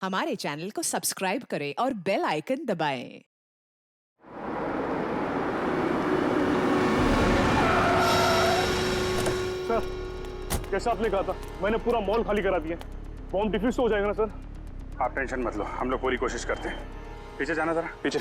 हमारे चैनल को सब्सक्राइब करें और बेल आइकन दबाएं। सर, जैसा आपने कहा था, मैंने पूरा मॉल खाली करा दिया। बॉम्ब डिफ्यूज तो हो जाएगा ना सर? आप टेंशन मत लो, हम लोग पूरी कोशिश करते हैं। पीछे जाना जरा, पीछे।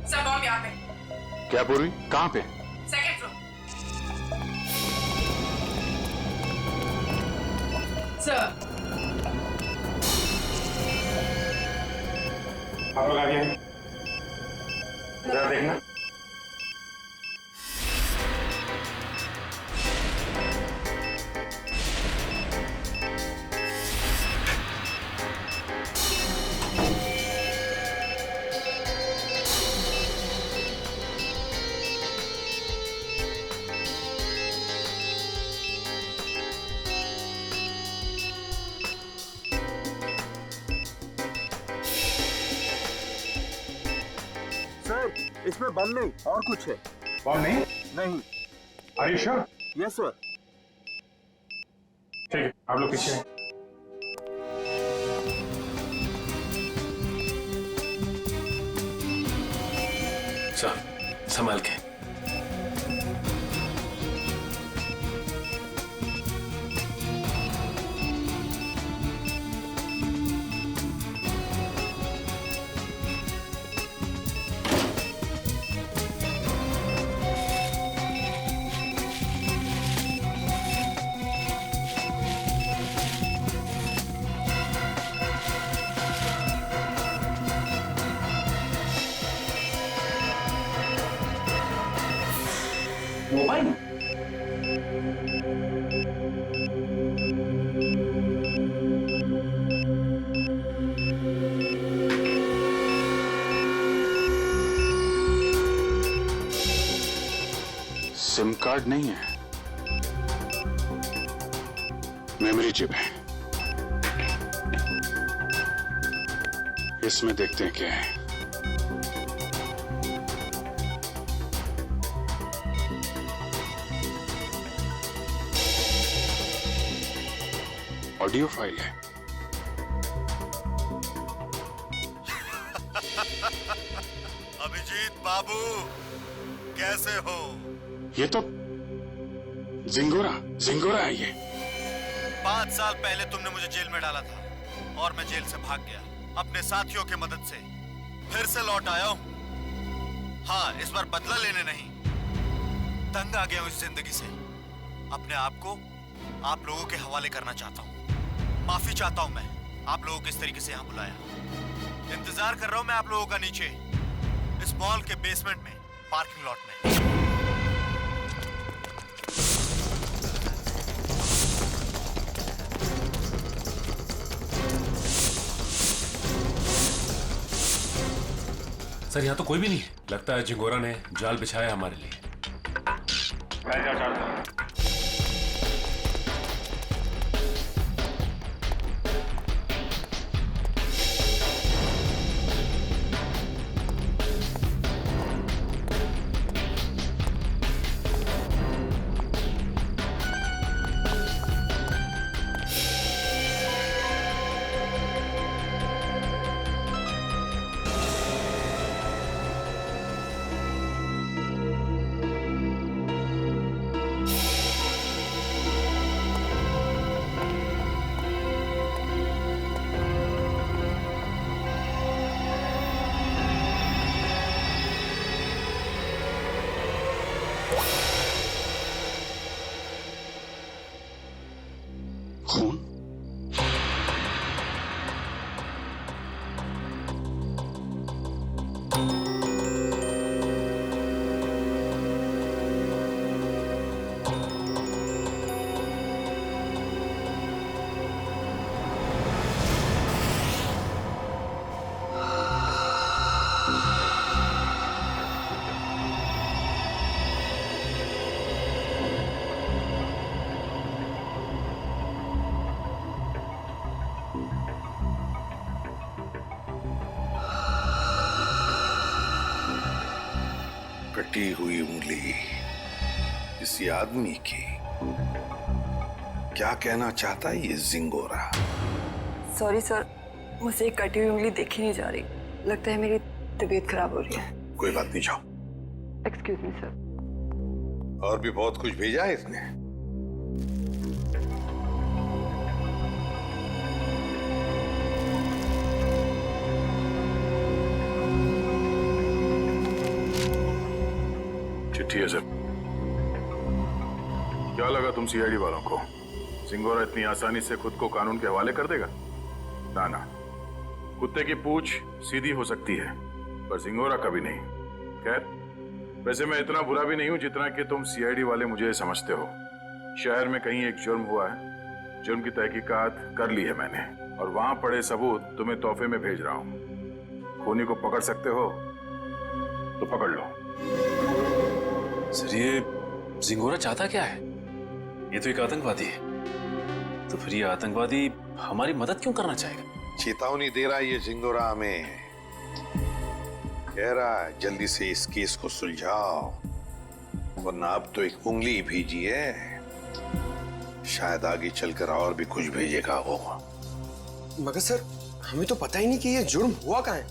सर बॉम्ब यहाँ पे। क्या पूर्वी, कहाँ पे? Second floor. सर आप लोग आगे हैं, जरा देखना। सर, इसमें बम नहीं और कुछ है। बॉम्ब नहीं? नहीं। Are you sure? Yes sir. ठीक है, आप लोग पीछे हैं। सर, संभाल के। मोबाइल? सिम कार्ड नहीं है, मेमोरी चिप है। इसमें देखते हैं क्या है। ऑडियो फाइल है। अभिजीत बाबू, कैसे हो? ये तो जिंगोरा जिंगोरा है ये। 5 साल पहले तुमने मुझे जेल में डाला था और मैं जेल से भाग गया अपने साथियों की मदद से। फिर से लौट आया हूं। हाँ, इस बार बदला लेने नहीं, तंग आ गया हूं इस जिंदगी से। अपने आप को आप लोगों के हवाले करना चाहता हूं। माफी चाहता हूं मैं, आप लोगों को इस तरीके से यहां बुलाया। इंतजार कर रहा हूं मैं आप लोगों का नीचे, इस मॉल के बेसमेंट में, पार्किंग लॉट में। सर, यहाँ तो कोई भी नहीं है। लगता है जिंगोरा ने जाल बिछाया हमारे लिए। बैठ जाओ चारों। खून? कटी हुई उंगली किसी आदमी की। क्या कहना चाहता है ये जिंगोरा? सॉरी सर, मुझे एक कटी हुई उंगली देखी नहीं जा रही। लगता है मेरी तबीयत खराब हो रही है। कोई बात नहीं, जाओ। Excuse me sir. और भी बहुत कुछ भेजा है इसने। चिट्ठी है सर। क्या लगा तुम सीआईडी वालों को जिंगोरा इतनी आसानी से खुद को कानून के हवाले कर देगा? ना ना, कुत्ते की पूंछ सीधी हो सकती है पर जिंगोरा कभी नहीं। खैर, वैसे मैं इतना बुरा भी नहीं हूं जितना कि तुम सीआईडी वाले मुझे समझते हो। शहर में कहीं एक जुर्म हुआ है, जुर्म की तहकीकात कर ली है मैंने और वहां पड़े सबूत तुम्हें तोहफे में भेज रहा हूं। खूनी को पकड़ सकते हो तो पकड़ लो। सर, ये जिंगोरा चाहता क्या है? ये तो एक आतंकवादी है। तो फिर ये आतंकवादी हमारी मदद क्यों करना चाहेगा? चेतावनी दे रहा है ये जिंगोरा हमें। कह रहा है जल्दी से इस केस को सुलझाओ वरना अब तो एक उंगली ही भेजी है, शायद आगे चलकर और भी कुछ भेजेगा वो। मगर सर, हमें तो पता ही नहीं कि ये जुर्म हुआ कहाँ है।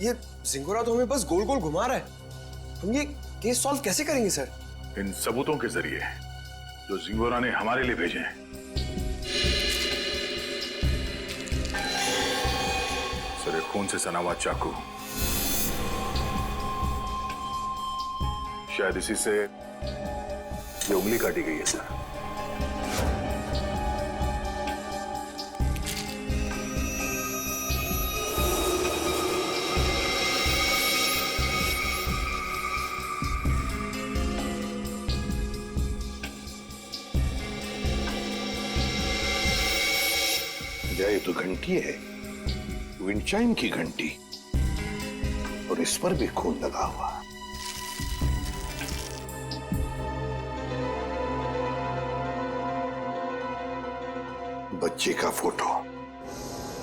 ये जिंगोरा तो हमें बस गोल गोल घुमा रहा है। हम ये केस सॉल्व कैसे करेंगे सर? इन सबूतों के जरिए जो जिंगोरा ने हमारे लिए भेजे हैं। सर, एक खून से सना हुआ चाकू, शायद इसी से ये उंगली काटी गई है सर। ये तो घंटी है, विंडचाइम की घंटी, और इस पर भी खून लगा हुआ। बच्चे का फोटो,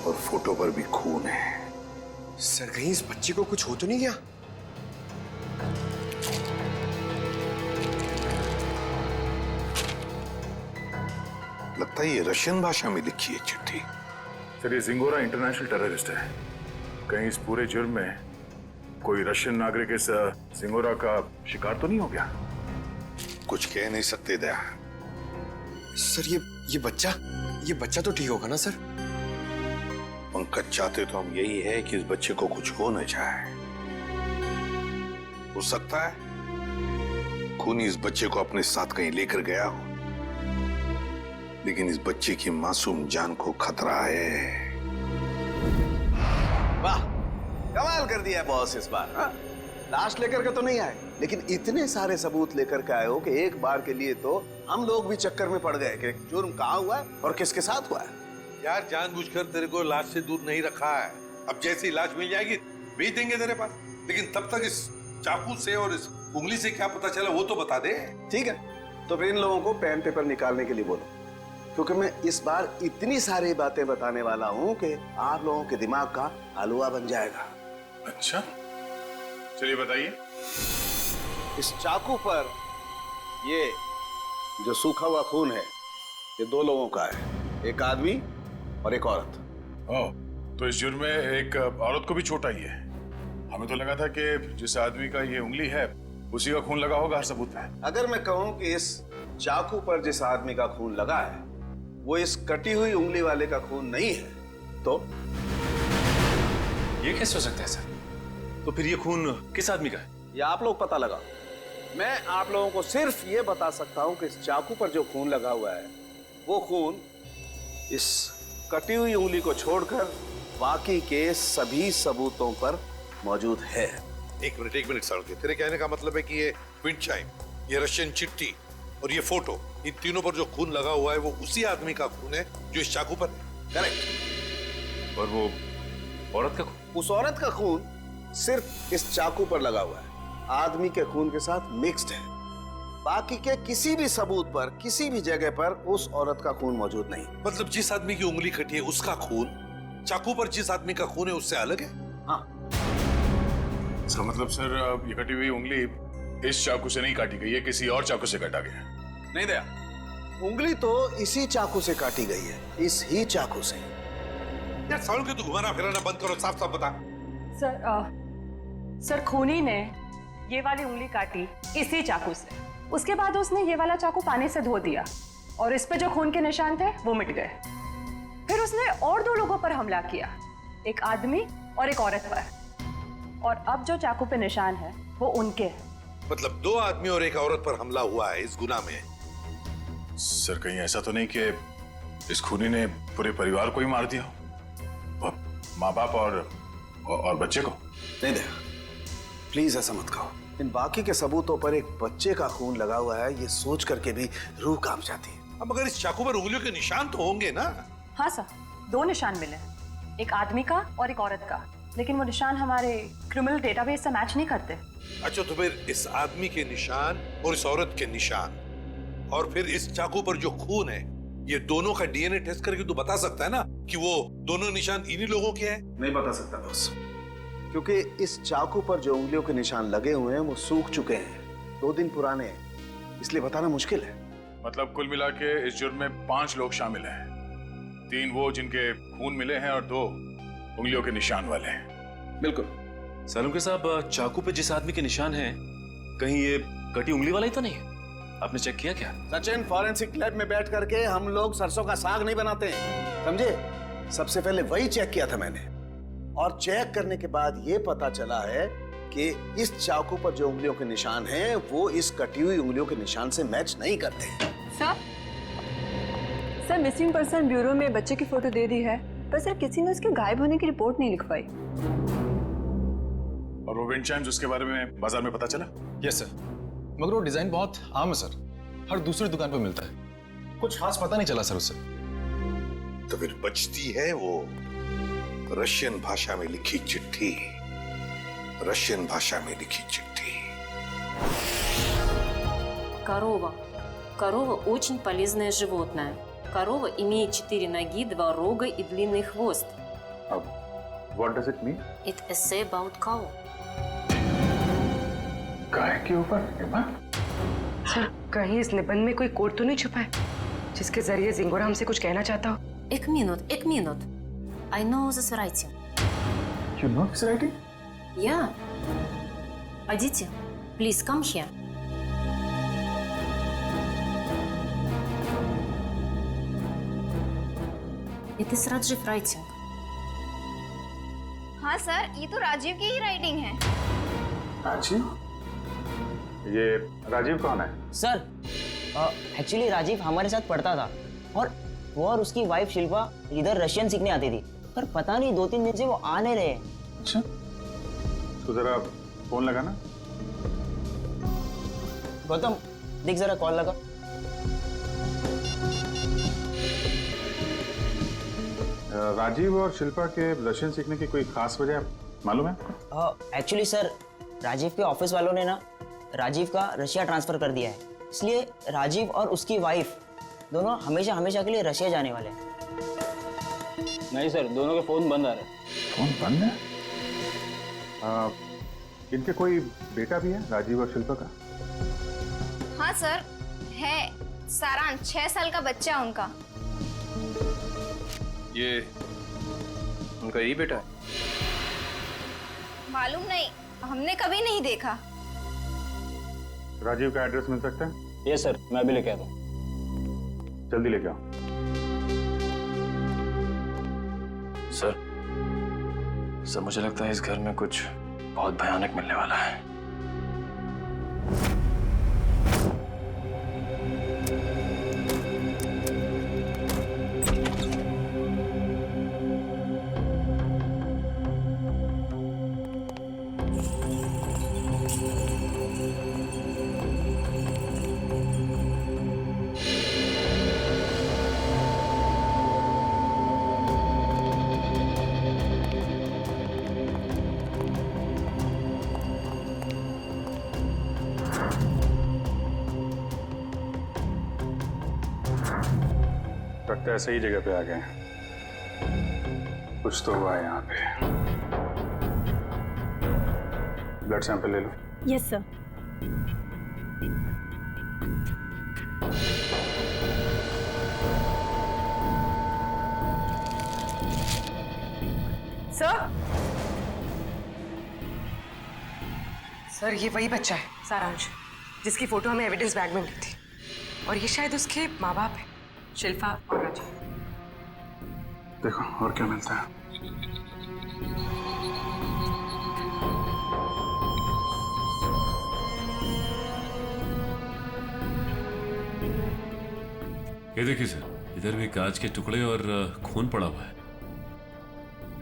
और फोटो पर भी खून है। सर, कहीं इस बच्चे को कुछ हो तो नहीं गया? लगता है ये रशियन भाषा में लिखी है चिट्ठी। सर, ये जिंगोरा इंटरनेशनल टेररिस्ट है। कहीं इस पूरे जुर्म में कोई रशियन नागरिक इस जिंगोरा का शिकार तो नहीं हो गया? कुछ कह नहीं सकते दया। सर, ये बच्चा तो ठीक होगा ना सर? पंकज, चाहते तो हम यही है कि इस बच्चे को कुछ हो न जाए। हो सकता है खूनी इस बच्चे को अपने साथ कहीं लेकर गया हो, लेकिन इस बच्चे की मासूम जान को खतरा है। वाह, कमाल कर दिया बॉस इस बार। हाँ? लाश लेकर के तो नहीं आए, लेकिन इतने सारे सबूत लेकर के आए हो कि एक बार के लिए तो हम लोग भी चक्कर में पड़ गए कि जुर्म कहाँ हुआ है और किसके साथ हुआ है। यार, जानबूझकर तेरे को लाश से दूर नहीं रखा है। अब जैसी लाश मिल जाएगी भेज देंगे तेरे पास, लेकिन तब तक इस चाकू से और इस उंगली से क्या पता चला वो तो बता दे। ठीक है, तो फिर इन लोगों को पेन पेपर निकालने के लिए बोलो, क्योंकि मैं इस बार इतनी सारी बातें बताने वाला हूं कि आप लोगों के दिमाग का हलवा बन जाएगा। अच्छा, चलिए बताइए। इस चाकू पर ये जो सूखा हुआ खून है, ये दो लोगों का है, एक आदमी और एक औरत। ओह, तो इस जुर्म में एक औरत को भी चोट आई है। हमें तो लगा था कि जिस आदमी का ये उंगली है उसी का खून लगा होगा हर सबूत में। अगर मैं कहूं कि इस चाकू पर जिस आदमी का खून लगा है वो इस कटी हुई उंगली वाले का खून नहीं है, तो ये कैसे हो सकता है सर? तो फिर ये खून किस आदमी का है? ये आप लोग पता लगाओ। मैं आप लोगों को सिर्फ ये बता सकता हूं कि इस चाकू पर जो खून लगा हुआ है वो खून इस कटी हुई उंगली को छोड़कर बाकी के सभी सबूतों पर मौजूद है। एक मिनट सालुंके, तेरे कहने का मतलब है कि ये विंड चाइम, ये रशियन चिट्ठी और ये फोटो, इन तीनों पर जो खून लगा हुआ है वो उसी आदमी का खून है जो इस चाकू पर है। करेक्ट। और वो औरत का खून? उस औरत का खून सिर्फ इस चाकू पर लगा हुआ है, आदमी के खून के साथ मिक्स्ड है। बाकी के किसी भी सबूत पर, किसी भी जगह पर उस औरत का खून मौजूद नहीं। मतलब जिस आदमी की उंगली कटी है उसका खून चाकू पर जिस आदमी का खून है उससे अलग है? हाँ। इसका मतलब सर ये कटी हुई उंगली इस चाकू से नहीं काटी गई है, किसी और चाकू से काटा गया। नहीं दया, उंगली तो इसी चाकू से काटी गई है, इस ही चाकू से। यार सालुंके, तू घुमाना फिराना बंद करो, साफ साफ बता। सर खूनी ने ये वाली उंगली काटी इसी चाकू से। उसके बाद उसने ये वाला चाकू पानी से धो दिया और इस पे जो खून के निशान थे वो मिट गए। फिर उसने और 2 लोगों पर हमला किया, एक आदमी और एक औरत पर। और अब जो चाकू पे निशान है वो उनके हैं। मतलब 2 आदमी और एक औरत पर हमला हुआ है इस गुनाह में। सर कहीं ऐसा तो नहीं कि इस खूनी ने पूरे परिवार को ही मार दिया, माँ बाप और बच्चे को? नहीं दे, प्लीज ऐसा मत कहो। इन बाकी के सबूतों पर एक बच्चे का खून लगा हुआ है, ये सोच करके भी रूह कांप जाती है। अब मगर इस चाकू पर उंगलियों के निशान तो होंगे ना? हाँ सर, 2 निशान मिले, एक आदमी का और एक औरत का, लेकिन वो निशान हमारे क्रिमिनल डेटाबेस से मैच नहीं करते। अच्छा, तो फिर इस आदमी के निशान और इस औरत के निशान और फिर इस चाकू पर जो खून है, ये दोनों का डीएनए टेस्ट करके तू बता सकता है ना कि वो दोनों निशान इन्हीं लोगों के हैं? नहीं बता सकता बॉस, क्योंकि इस चाकू पर जो उंगलियों के निशान लगे हुए हैं वो सूख चुके हैं, 2 दिन पुराने हैं, इसलिए बताना मुश्किल है। मतलब कुल मिला के इस जुर्म में 5 लोग शामिल हैं, 3 वो जिनके खून मिले हैं और 2 उंगलियों के निशान वाले हैं। बिल्कुल। सालुंके साहब, चाकू पे जिस आदमी के निशान हैं, कहीं ये कटी उंगली वाला ही तो नहीं है? आपने चेक किया क्या? सचिन, फॉरेंसिक लैब में बैठ करके हम लोग सरसों का साग नहीं बनाते हैं, समझे? सबसे पहले वही चेक किया था मैंने, और चेक करने के बाद ये पता चला है कि इस चाकू पर जो उंगलियों के निशान हैं वो इस कटी हुई उंगलियों के निशान से मैच नहीं करते। सर मिसिंग पर्सन ब्यूरो में बच्चे की फोटो दे दी है, पर सर किसी ने उसके गायब होने की रिपोर्ट नहीं लिखवाई। और वो विंड चाइम्स, उसके बारे में बाजार में पता चला? यस सर, मगर वो डिजाइन बहुत आम है सर, हर दूसरी दुकान पर मिलता है, कुछ खास पता नहीं चला सर उससे। तो फिर बचती है वो रशियन भाषा में लिखी चिट्ठी, रशियन भाषा में लिखी चिट्ठी। Корова. Корова очень полезное животное. Корова имеет 4 ноги, 2 рога и длинный хвост. What does it mean? It essay about cow. गाय के ऊपर निबंध? सर कहीं इस निबंध में कोई कोड तो नहीं छुपा है जिसके जरिए जिंगोरा हमसे कुछ कहना चाहता हो? एक minute. I know this writing. You know this writing? Yeah. Aditi, please come here. It is Rajiv writing. हाँ सर, ये तो राजीव की ही राइटिंग है। राजीव? ये राजीव कौन है? सर एक्चुअली राजीव हमारे साथ पढ़ता था और वो और उसकी वाइफ शिल्पा इधर रशियन सीखने आती थी, पर पता नहीं 2-3 दिन से वो आ नहीं रहे। अच्छा, तो जरा फोन लगाना। गौतम देख जरा कॉल लगा। राजीव और शिल्पा के रशियन सीखने की कोई खास वजह मालूम है? एक्चुअली सर राजीव के ऑफिस वालों ने ना राजीव का रशिया ट्रांसफर कर दिया है, इसलिए राजीव और उसकी वाइफ दोनों हमेशा के लिए रशिया जाने वाले हैं। नहीं सर, दोनों के फोन बंद आ रहे हैं। फोन बंद है? इनके कोई बेटा भी है, राजीव और शिल्पा का? हाँ सर है, सारांश 6 साल का बच्चा उनका। ये उनका यही बेटा है? मालूम नहीं, हमने कभी नहीं देखा। राजीव का एड्रेस मिल सकता है? ये सर, मैं अभी लेके आता हूँ। जल्दी लेके आओ। सर मुझे लगता है इस घर में कुछ बहुत भयानक मिलने वाला है। लगता है सही जगह पे आ गए। कुछ तो हुआ है यहाँ पे। ब्लड सैंपल ले लो। Yes sir. सर ये वही बच्चा है सारांश, जिसकी फोटो हमें एविडेंस बैग में मिली थी, और ये शायद उसके माँ बाप है, शिल्पा और राजीव। देखो और क्या मिलता है। ये देखिए सर, इधर भी कांच के टुकड़े और खून पड़ा हुआ है।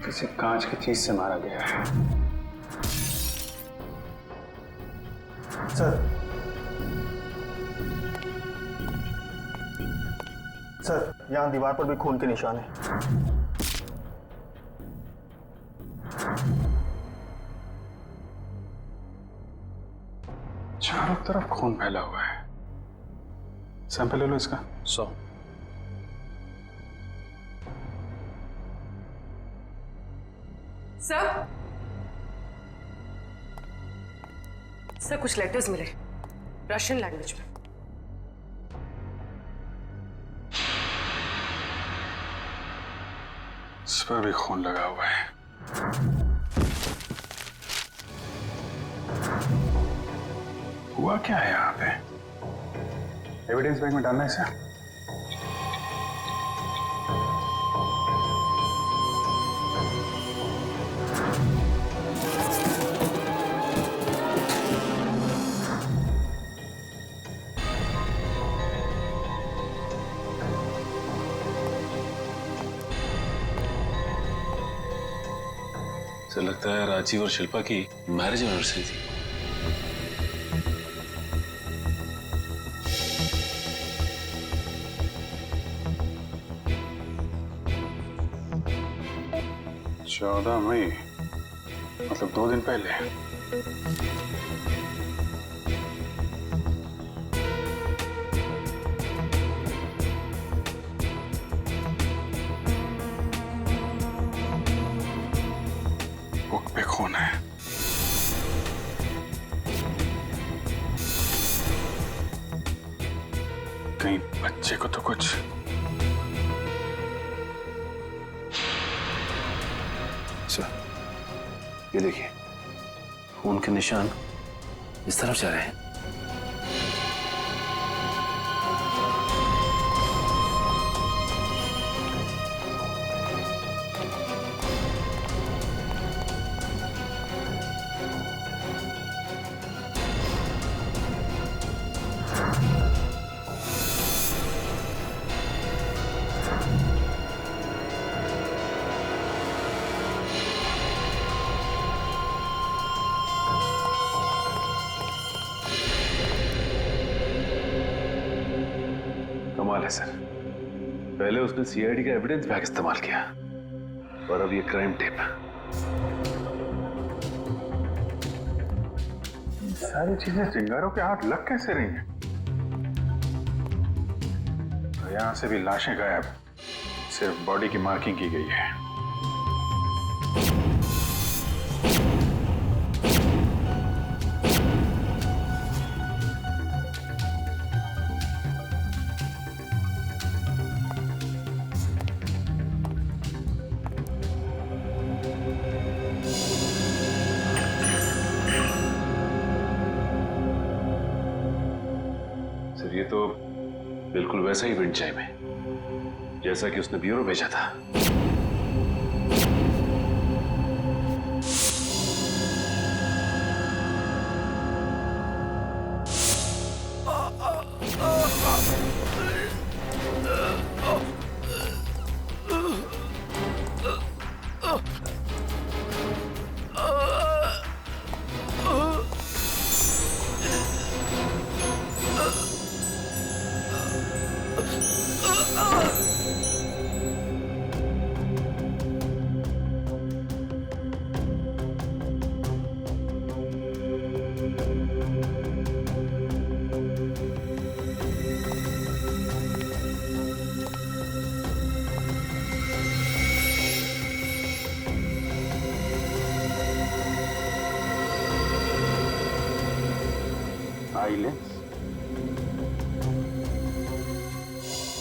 किसी कांच की चीज से मारा गया है। सर यहाँ दीवार पर भी खून के निशान है। चारों तरफ खून फैला हुआ है। सैंपल ले लो इसका। 100। सर कुछ लेटर्स मिले रशियन लैंग्वेज में। इस पर भी खून लगा हुआ है। हुआ क्या है यहाँ पे? एविडेंस बैग में डालना है इसे। तो लगता है राजीव और शिल्पा की मैरिज एनिवर्सरी थी। चौदह मई, मतलब 2 दिन पहले। बुक पे खून है। कहीं बच्चे को तो कुछ। सर ये देखिए, खून के निशान इस तरफ जा रहे हैं। कमाल है सर, पहले उसने सीआईडी का एविडेंस बैग इस्तेमाल किया और अब ये क्राइम टेप। सारी चीजें चिंगारों के हाथ लग कैसे रही हैं? तो यहां से भी लाशें गायब, सिर्फ बॉडी की मार्किंग की गई है। ये तो बिल्कुल वैसा ही विंड चाइम है जैसा कि उसने ब्यूरो भेजा था। साइलेंस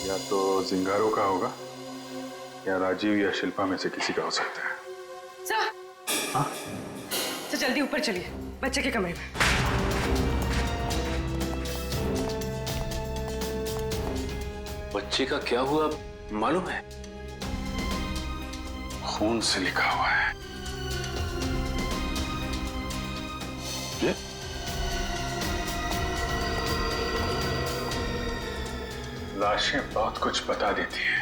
या तो जिंगारो का होगा या राजीव या शिल्पा में से किसी का हो सकता है। सर, हाँ? तो जल्दी ऊपर चलिए, बच्चे के कमरे में। बच्चे का क्या हुआ मालूम है? खून से लिखा हुआ है। ये? लाशें बहुत कुछ बता देती है।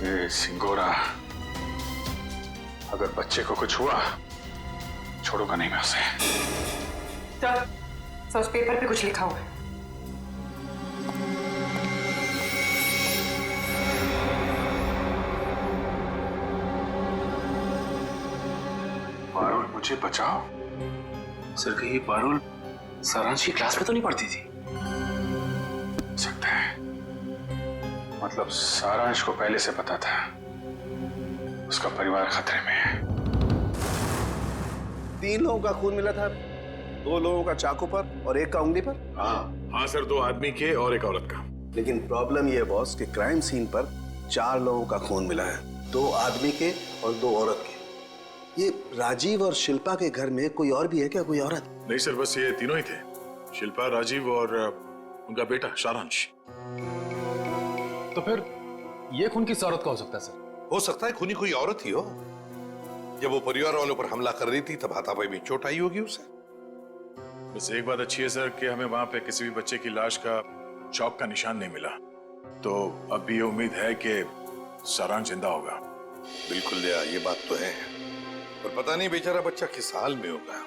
ये सिंगोरा अगर बच्चे को कुछ हुआ छोड़ूंगा नहीं मैं उसे। तो उस पेपर पे कुछ लिखा हुआ है। पारुल मुझे बचाओ। सर कहीं पारुल सारांश की क्लास में तो नहीं पढ़ती थी? सकता है, मतलब सारांश को पहले से पता था उसका परिवार खतरे में है। 3 लोगों का खून मिला था, 2 लोगों का चाकू पर और 1 का उंगली पर। हाँ सर, 2 आदमी के और 1 औरत का। लेकिन प्रॉब्लम ये बॉस कि क्राइम सीन पर 4 लोगों का खून मिला है, 2 आदमी के और 2 औरत के। ये राजीव और शिल्पा के घर में कोई और भी है क्या, कोई औरत? नहीं सर, बस ये तीनों ही थे, शिल्पा, राजीव और उनका बेटा सारांश। तो फिर ये खून किस औरत का हो सकता है सर? हो सकता है खूनी कोई औरत ही हो। जब वो परिवार वालों पर हमला कर रही थी तब हाथापाई में चोट आई होगी उसे। बस एक बात अच्छी है सर कि हमें वहां पे किसी भी बच्चे की लाश का चौक का निशान नहीं मिला, तो अब भी ये उम्मीद है कि सारांश जिंदा होगा। बिल्कुल दया, ये बात तो है, पर पता नहीं बेचारा बच्चा किस हाल में होगा,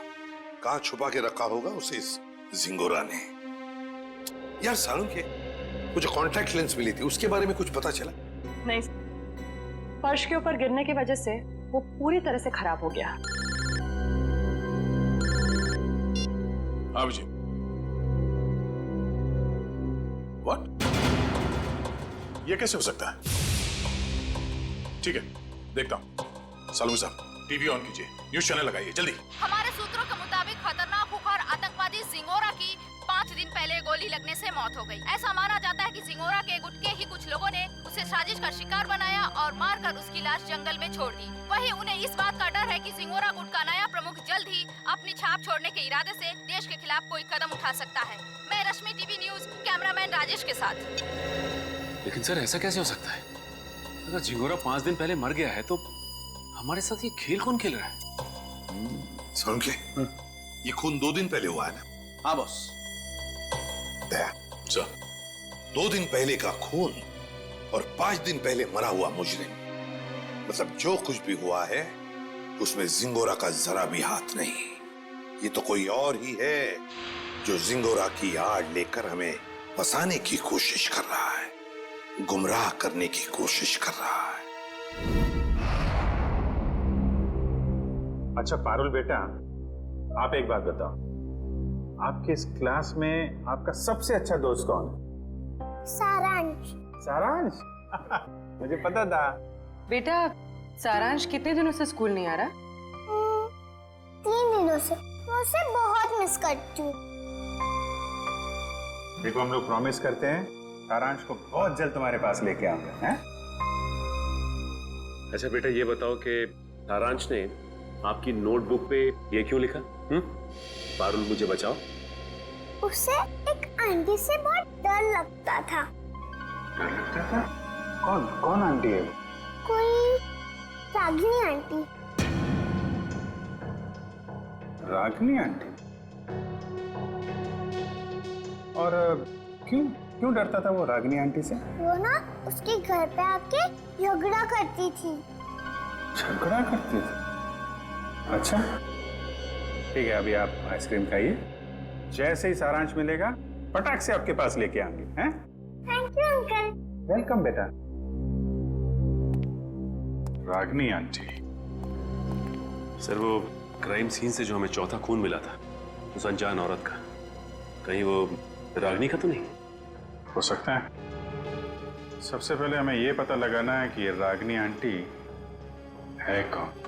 कहाँ छुपा के रखा होगा उसे इस जिंगोरा ने। यार सारुण के वो जो कॉन्टैक्ट लेंस मिली थी उसके बारे में कुछ पता चला? नहीं, फर्श के ऊपर गिरने की वजह से वो पूरी तरह से खराब हो गया। हाँ जी। व्हाट? ये कैसे हो सकता है? ठीक है, देखता हूं। सालू साहब, टीवी ऑन कीजिए, न्यूज चैनल लगाइए जल्दी। हमारे सूत्रों के मुताबिक खतरनाक खुखार आतंकवादी जिंगोरा की 5 दिन पहले गोली लगने से मौत हो गई। ऐसा माना जाता है कि जिंगोरा के गुट के ही कुछ लोगों ने उसे साजिश का शिकार बनाया और मारकर उसकी लाश जंगल में छोड़ दी। वहीं उन्हें इस बात का डर है कि जिंगोरा गुट का नया प्रमुख जल्द ही अपनी छाप छोड़ने के इरादे से देश के खिलाफ कोई कदम उठा सकता है। मैं रश्मि, टीवी न्यूज, कैमरामैन राजेश के साथ। लेकिन सर ऐसा कैसे हो सकता है? अगर जिंगोरा 5 दिन पहले मर गया है तो हमारे साथ ये खेल कौन खेल रहा है? सारुण के ये खून 2 दिन पहले हुआ है ना? हाँ बॉस। सर, 2 दिन पहले का खून और 5 दिन पहले मरा हुआ मुजरिम, मतलब जो कुछ भी हुआ है उसमें जिंगोरा का जरा भी हाथ नहीं। ये तो कोई और ही है जो जिंगोरा की आड़ लेकर हमें फंसाने की कोशिश कर रहा है, गुमराह करने की कोशिश कर रहा है। अच्छा पारुल बेटा, आप एक बात बताओ, आपके इस क्लास में आपका सबसे अच्छा दोस्त कौन है? सारांश। सारांश? मुझे पता था। बेटा, सारांश कितने दिनों से स्कूल नहीं आ रहा? 3 दिनों से। मैं उसे बहुत मिस करती हूँ। देखो, हम लोग प्रॉमिस करते हैं सारांश को बहुत जल्द तुम्हारे पास लेके आऊंगा, हैं? अच्छा बेटा, ये बताओ कि सारांश ने आपकी नोटबुक पे ये क्यों लिखा? पारुल मुझे बचाओ। उसे एक आंटी से बहुत डर लगता था। डर लगता था? कौन आंटी है? कोई रागिनी आंटी। रागिनी आंटी? और क्यों डरता था वो रागिनी आंटी से? वो ना उसके घर पे आके झगड़ा करती थी। झगड़ा करती थी? अच्छा ठीक है, अभी आप आइसक्रीम खाइए, जैसे ही सारांश मिलेगा पटाख से आपके पास लेके आएंगे, हैं? Thank you uncle. वेलकम बेटा। रागिनी आंटी? सर वो क्राइम सीन से जो हमें चौथा खून मिला था उस अनजान औरत का, कहीं वो रागिनी का तो नहीं? हो सकता है। सबसे पहले हमें ये पता लगाना है कि ये रागिनी आंटी है कौन।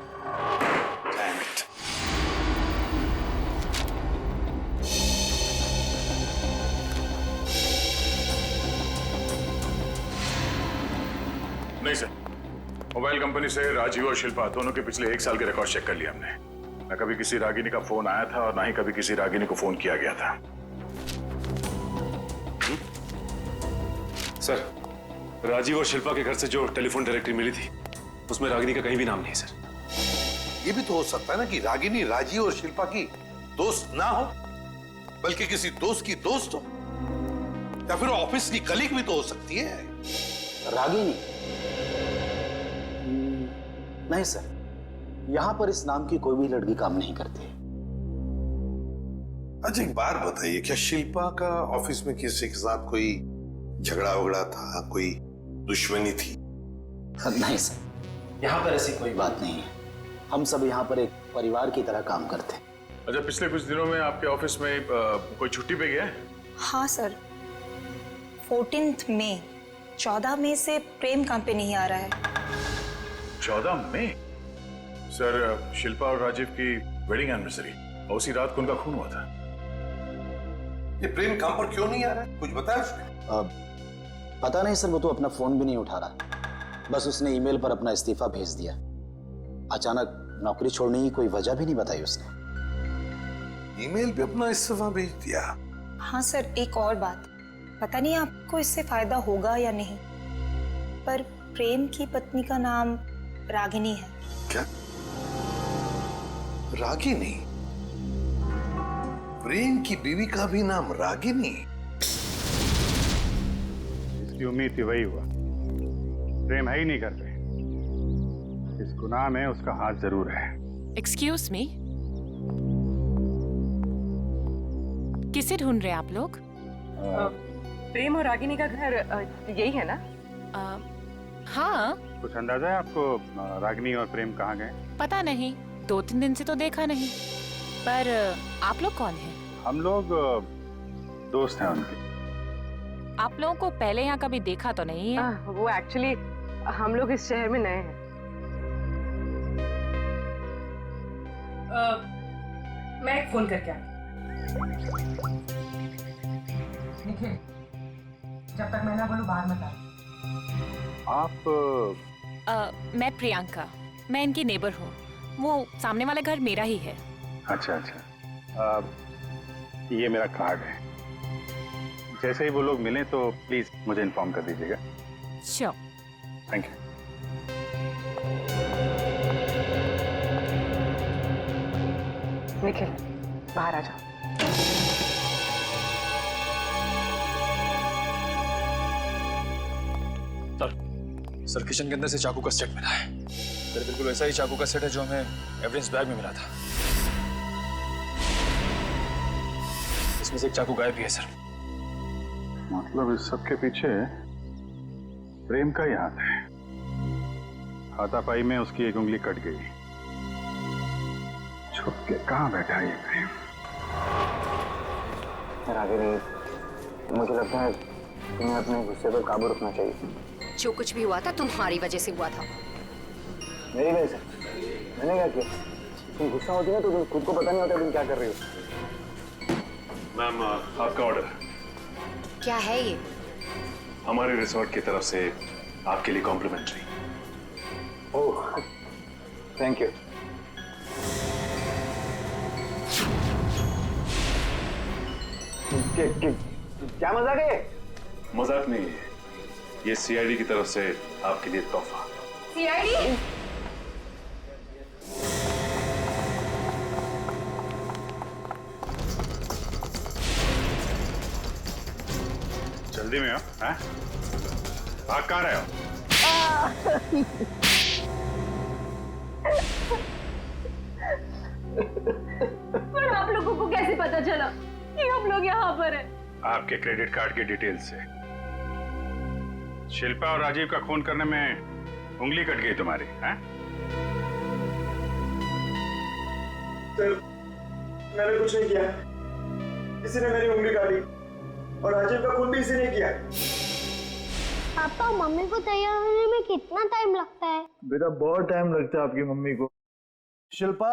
नहीं सर, मोबाइल कंपनी से राजीव और शिल्पा दोनों के पिछले 1 साल के रिकॉर्ड चेक कर लिया हमने। न कभी किसी रागिनी का फोन आया था और ना ही कभी किसी रागिनी को फोन किया गया था। सर, राजीव और शिल्पा के घर से जो टेलीफोन डायरेक्टरी मिली थी उसमें रागिनी का कहीं भी नाम नहीं है सर। ये भी तो हो सकता है ना कि रागिनी राजीव और शिल्पा की दोस्त ना हो, बल्कि किसी दोस्त की दोस्त हो, या फिर ऑफिस की कलीग भी तो हो सकती है। रागिनी? नहीं सर, यहां पर इस नाम की कोई भी लड़की काम नहीं करती। अच्छा एक बात बताइए, क्या शिल्पा का ऑफिस में किसी के साथ कोई झगड़ा वगड़ा था, कोई दुश्मनी थी? नहीं सर, यहाँ पर ऐसी कोई बात नहीं है। हम सब यहाँ पर एक परिवार की तरह काम करते हैं। अच्छा, पिछले कुछ दिनों में आपके ऑफिस में कोई छुट्टी पे गया है? हाँ सर, 14 मई 14 मई से प्रेम काम पे नहीं आ रहा है। 14 मई? सर, शिल्पा और राजीव की वेडिंग एनिवर्सरी और उसी रात को उनका खून हुआ था। ये प्रेम काम पर क्यों नहीं आ रहा है, कुछ बताया उसने? पता नहीं सर, वो तो अपना फोन भी नहीं उठा रहा। बस उसने ईमेल पर अपना इस्तीफा भेज दिया। अचानक नौकरी छोड़ने की कोई वजह भी नहीं बताई उसने। ईमेल पे अपना इस्तीफा भेज दिया? हाँ सर, एक और बात, पता नहीं आपको इससे फायदा होगा या नहीं, पर प्रेम की पत्नी का नाम रागिनी है। क्या? रागिनी? प्रेम की बीवी का भी नाम रागिनी? इसकी उम्मीद थी वही हुआ। प्रेम है ही नहीं घर पे। इस गुनाह में उसका हाथ जरूर है। एक्सक्यूज मी, किसे ढूंढ रहे हैं आप लोग? प्रेम और रागिनी का घर यही है ना? हाँ। कुछ अंदाजा है आपको रागिनी और प्रेम कहाँ गए? पता नहीं, 2-3 दिन से तो देखा नहीं। पर आप लोग कौन हैं? हम लोग दोस्त हैं उनके। आप लोगों को पहले यहाँ कभी देखा तो नहीं है? वो एक्चुअली हम लोग इस शहर में नए हैं। मैं एक फोन करके आती। निखिल, जब तक मैं ना बोलूं बाहर मत आ। आप? मैं प्रियंका, मैं इनकी नेबर हूँ। वो सामने वाला घर मेरा ही है। अच्छा अच्छा, ये मेरा कार्ड है। जैसे ही वो लोग मिलें तो प्लीज मुझे इन्फॉर्म कर दीजिएगा। श्योर। Thank you. निखिल, बाहर आ जाओ। सर, किचन के अंदर से चाकू का सेट मिला है। सर, बिल्कुल वैसा ही चाकू का सेट है जो हमें एविडेंस बैग में मिला था। इसमें से एक चाकू गायब भी है सर। मतलब इस सब के पीछे प्रेम का ही हाथ है। हाथापाई में उसकी एक उंगली कट गई। छुप के कहाँ बैठा है ये प्रेम? रागिनी, मुझे लगता है तुम्हें अपने गुस्से पर काबू रखना चाहिए। जो कुछ भी हुआ था तुम्हारी वजह से हुआ था। मेरी वजह से? मैंने क्या किया? तुम गुस्सा होती है तो तुम खुद को पता नहीं होता तुम क्या कर रही हो। मैम, आपका ऑर्डर। क्या है ये? हमारे रिसोर्ट की तरफ से आपके लिए कॉम्प्लीमेंट्री। Oh, thank you. क्या मजाक है? मजाक नहीं है, ये सीआईडी की तरफ से आपके लिए तोहफा। सीआईडी? जल्दी में हो? हैं? भाग कहाँ रहे हो? पर आप लोगों को कैसे पता चला कि आप लोग यहाँ पर हैं? आपके क्रेडिट कार्ड की डिटेल्स से। शिल्पा और राजीव का खून करने में उंगली कट गई तुम्हारी, हैं? सर, मैंने कुछ नहीं किया। किसी ने मेरी उंगली काटी और राजीव का खून भी इसी ने किया। पापा, मम्मी को तैयार होने में कितना टाइम लगता है? बेटा, बहुत टाइम लगता है आपकी मम्मी को। शिल्पा,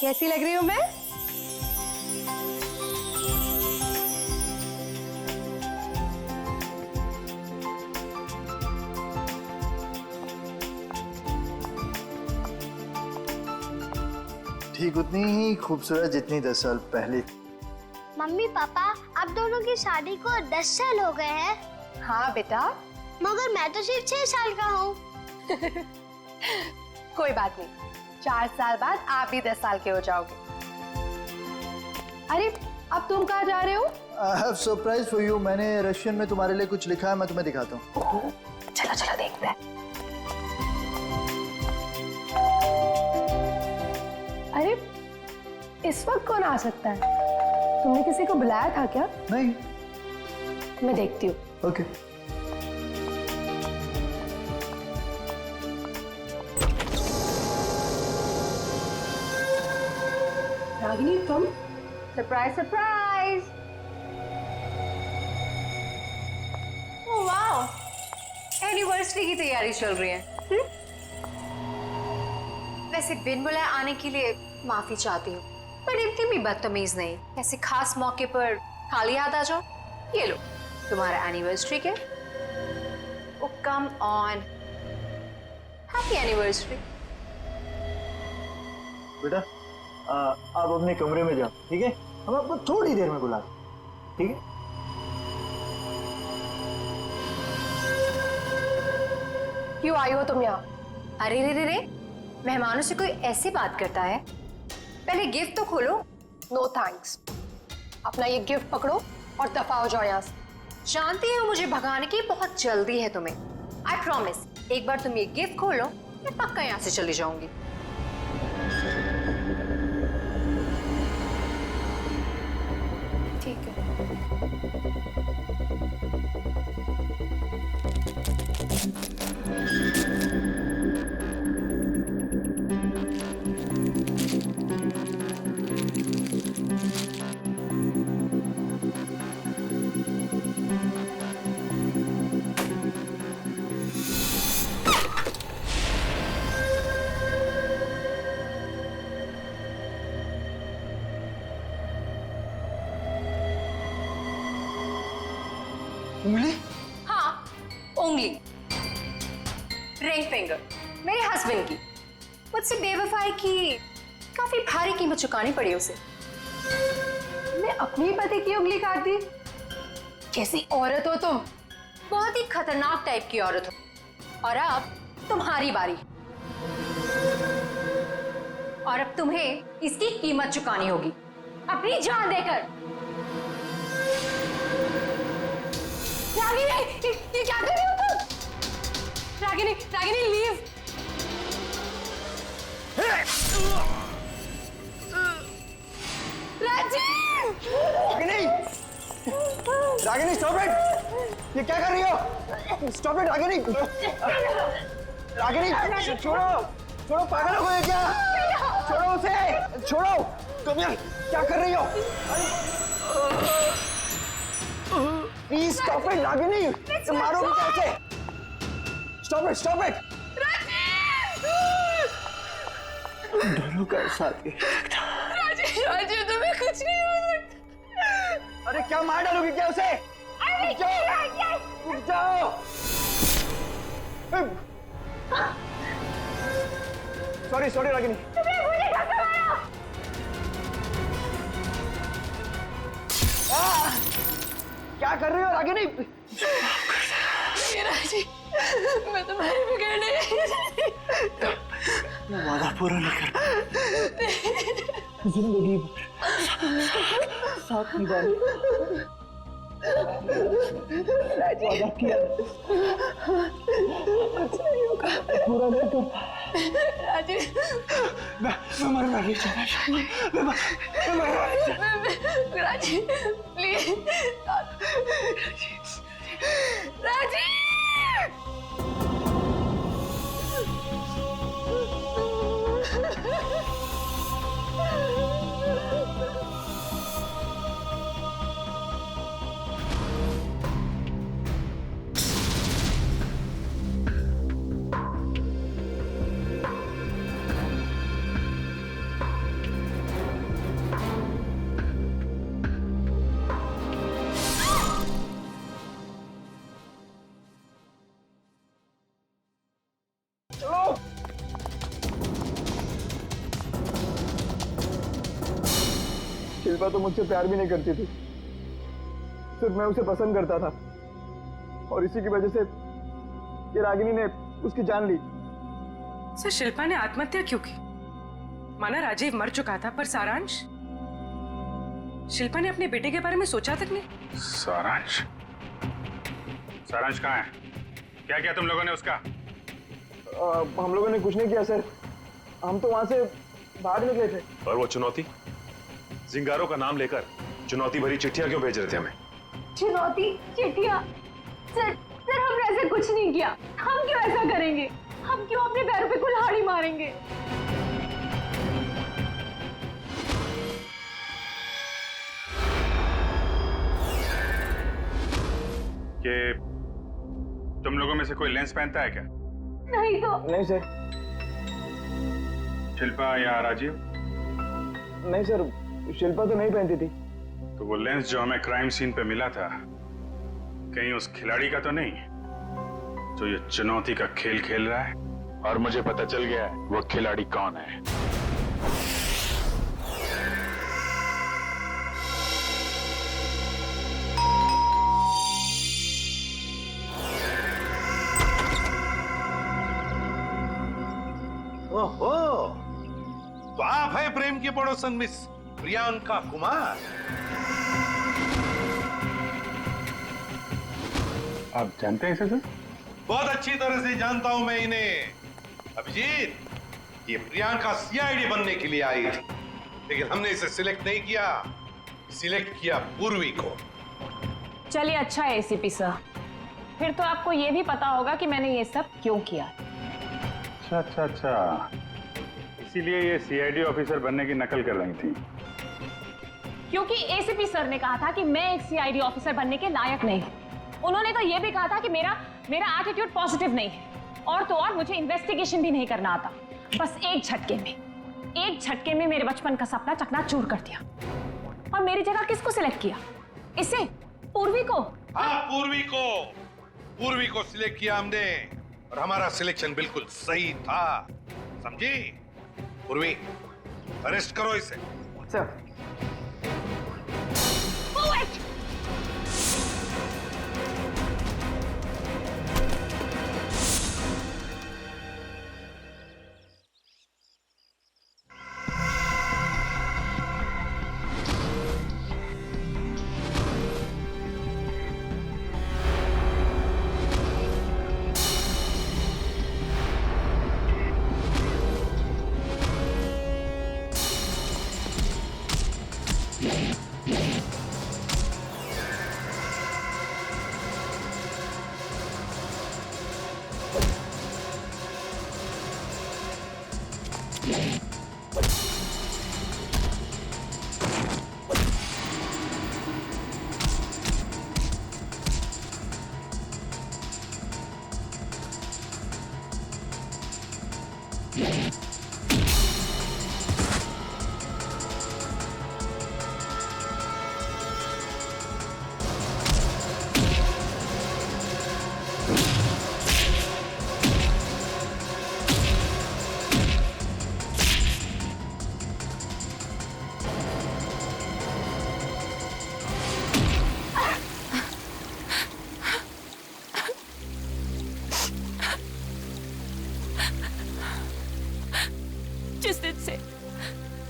कैसी लग रही हूँ मैं? ठीक उतनी ही खूबसूरत जितनी 10 साल पहले थी। मम्मी पापा आप दोनों की शादी को 10 साल हो गए हैं। हाँ बेटा। मगर मैं तो सिर्फ 6 साल का हूँ। कोई बात नहीं, 4 साल बाद आप भी 10 साल के हो जाओगे। अरे अब तुम कहाँ जा रहे हो? I have surprise for you। मैंने रशियन में तुम्हारे लिए कुछ लिखा है, मैं तुम्हें दिखाता हूँ। चलो चलो देखते हैं। अरे इस वक्त कौन आ सकता है? तुमने किसी को बुलाया था क्या? नहीं। मैं देखती हूँ। ओके। रागिनी तुम? Surprise surprise. Oh wow, anniversary की तैयारी चल रही है। वैसे बिन बुलाए आने के लिए माफी चाहती हूँ, पर इतनी भी बदतमीज नहीं। ऐसे खास मौके पर खाली हाथ आ जाओ। ये लो तुम्हारा एनिवर्सरी के। ओ कम ऑन, हैप्पी एनिवर्सरी। बेटा आप अपने कमरे में जाओ, ठीक है? हम आपको थोड़ी देर में बुला रहे हैं, ठीक है? क्यों आई हो तुम यहाँ? अरे रे रे रे, मेहमानों से कोई ऐसी बात करता है? पहले गिफ्ट तो खोलो। No thanks. अपना ये गिफ्ट पकड़ो और दफा हो जाओ यहाँ से। जानती हो मुझे भगाने की बहुत जल्दी है तुम्हें। आई प्रॉमिस, एक बार तुम ये गिफ्ट खोलो मैं पक्का यहाँ से चली जाऊंगी। ठीक है। उंगली? हाँ, उंगली, रिंग फिंगर, मेरे हस्बैंड की। मुझसे बेवफाई की काफी भारी कीमत चुकानी पड़ी उसे। तुमने अपनी पति की उंगली काट दी? कैसी औरत हो तुम? बहुत ही खतरनाक टाइप की औरत हो। और अब तुम्हारी बारी। और अब तुम्हें इसकी कीमत चुकानी होगी, अपनी जान देकर। रागिनी, ये क्या कर रही हो तुम? Ragini, Ragini leave. Rajiv! Ragini! Ragini stop it! ये क्या कर रही हो? Stop it Ragini! रागिनी छोड़ो! छोड़ो, पागल हो गए क्या? छोड़ो उसे! छोड़ो! तुम यार क्या कर रही हो? Please stop it Ragini! तुम मारोगी कैसे? Stop it! Stop it! दोनों का साथ राजीव, राजीव तुम्हें कुछ नहीं हो सकता। अरे क्या मार डालोगी क्या उसे? रुक जाओ! Sorry sorry Ragini. क्या कर रही हो रागिनी? राजीव, मैं तुम्हारी बिगड़ने वादा पूरा नहीं कर जिंदगी भर साथ निभाने वादा किया, पूरा नहीं कर राजीव। मैं मरना नहीं चाहता। मैं मरना नहीं चाहता। राजीव प्लीज। राजीव! शिल्पा तो मुझसे प्यार भी नहीं करती थी, सिर्फ मैं उसे पसंद करता था, और इसी की वजह से ये रागिनी ने उसकी जान ली। सर शिल्पा ने आत्महत्या क्यों की? माना राजीव मर चुका था, पर सारांश, शिल्पा ने अपने बेटे के बारे में सोचा तक नहीं। सारांश? सारांश कहाँ है? क्या किया तुम लोगों ने उसका? हम लोगों ने कुछ नहीं किया सर, हम तो वहां से भाग निकले थे। और वो चुनौती, जिंगारों का नाम लेकर चुनौती भरी चिट्ठियां क्यों भेज रहे थे हमें? चुनौती, चिट्ठियां? सर हमने ऐसा कुछ नहीं किया। हम क्यों ऐसा करेंगे? हम क्यों अपने पैरों पे कुल्हाड़ी मारेंगे? कि तुम लोगों में से कोई लेंस पहनता है क्या? नहीं तो। नहीं सर। शिल्पा या राजीव? नहीं सर, शिल्पा तो नहीं पहनती थी। तो वो लेंस जो हमें क्राइम सीन पे मिला था, कहीं उस खिलाड़ी का तो नहीं जो ये चुनौती का खेल खेल रहा है? और मुझे पता चल गया है वो खिलाड़ी कौन है। ओहो, तो आप है प्रेम की पड़ोसन मिस प्रियंका कुमार? आप जानते हैं इसे सर? बहुत अच्छी तरह से जानता हूं मैं इन्हें। अभिजीत, ये प्रियंका सीआईडी बनने के लिए आई थी, लेकिन हमने इसे सिलेक्ट नहीं किया, सिलेक्ट किया पूर्वी को। चलिए अच्छा है एसीपी सर, फिर तो आपको ये भी पता होगा कि मैंने ये सब क्यों किया। अच्छा, इसीलिए ये सीआईडी ऑफिसर बनने की नकल कर रही थी। क्योंकि एसीपी सर ने कहा था कि मैं एक सीआईडी ऑफिसर बनने के लायक नहीं हूं। उन्होंने तो ये भी कहा था कि मेरा एटीट्यूड पॉजिटिव नहीं है, और तो और मुझे इन्वेस्टिगेशन भी नहीं करना आता। बस एक झटके में मेरे बचपन का सपना चकनाचूर कर दिया। और मेरी जगह किसको सिलेक्ट किया? इसे? पूर्वी को? हाँ, पूर्वी को सिलेक्ट किया हमने, और हमारा सिलेक्शन बिल्कुल सही था, समझी? पूर्वी, अरेस्ट करो इसे। सर।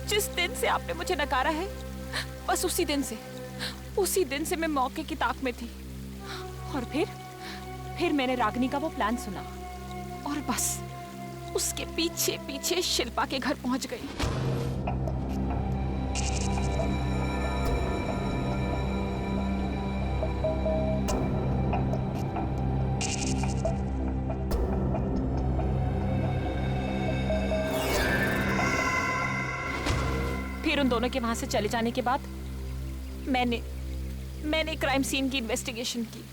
जिस दिन से आपने मुझे नकारा है, बस उसी दिन से मैं मौके की ताक में थी। और फिर मैंने रागिनी का वो प्लान सुना, और बस उसके पीछे पीछे शिल्पा के घर पहुंच गई। फिर उन दोनों के वहां से चले जाने के बाद मैंने क्राइम सीन की इन्वेस्टिगेशन की।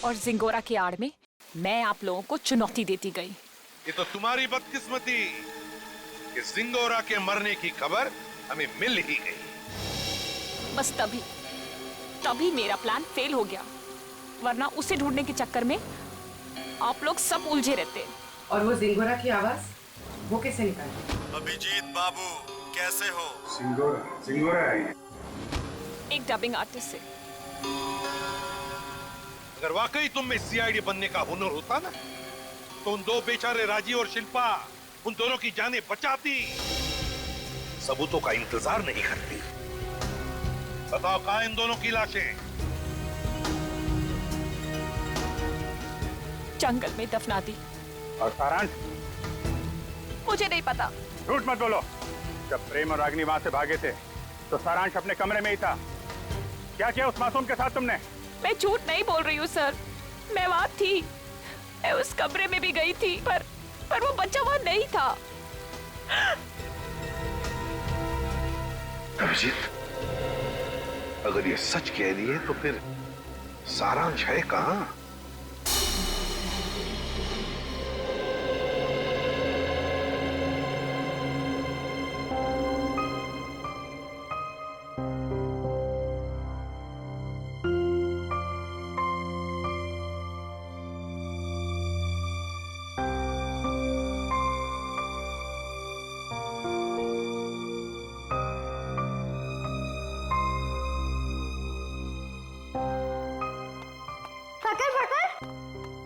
और जिंगोरा की आड़ में मैं आप लोगों को चुनौती देती गई। ये तो तुम्हारी बदकिस्मती कि जिंगोरा के मरने की खबर हमें मिल ही गई। बस तभी मेरा प्लान फेल हो गया, वरना उसे ढूंढने के चक्कर में आप लोग सब उलझे रहते। और वो जिंगोरा की आवाज वो कैसे निकाली? अभिजीत बाबू कैसे हो? सिंगोरा है। एक डबिंग आर्टिस्ट से। अगर वाकई तुम में सीआईडी बनने का हुनर होता ना, तो उन दो बेचारे राजीव और शिल्पा उन दोनों की जानें बचाती, सबूतों का इंतजार नहीं करती। बताओ कहां इन दोनों की लाशें? जंगल में दफना दी। और सारांश? मुझे नहीं पता। झूठ मत बोलो। जब प्रेम और रागिनी वहां से भागे थे तो सारांश अपने कमरे में ही था। क्या किया उस मासूम के साथ तुमने? मैं झूठ नहीं बोल रही हूँ सर, मैं वहां थी, मैं उस कमरे में भी गई थी, पर वो बच्चा वहां नहीं था। अभिजीत, अगर ये सच कह रही है तो फिर सारांश है कहां?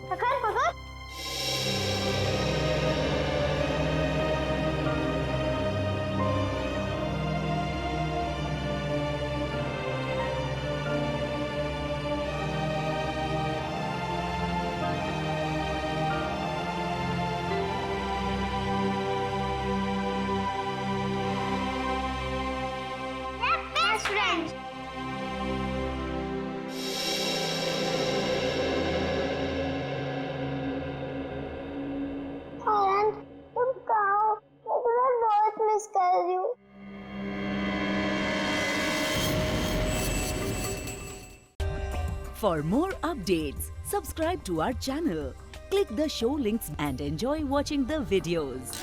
पकड़। Best friends. तुम कहाँ हो? मैं तुम्हें बहुत मिस कर रही हूँ। For more updates, subscribe to our channel, click the show links and enjoy watching the videos.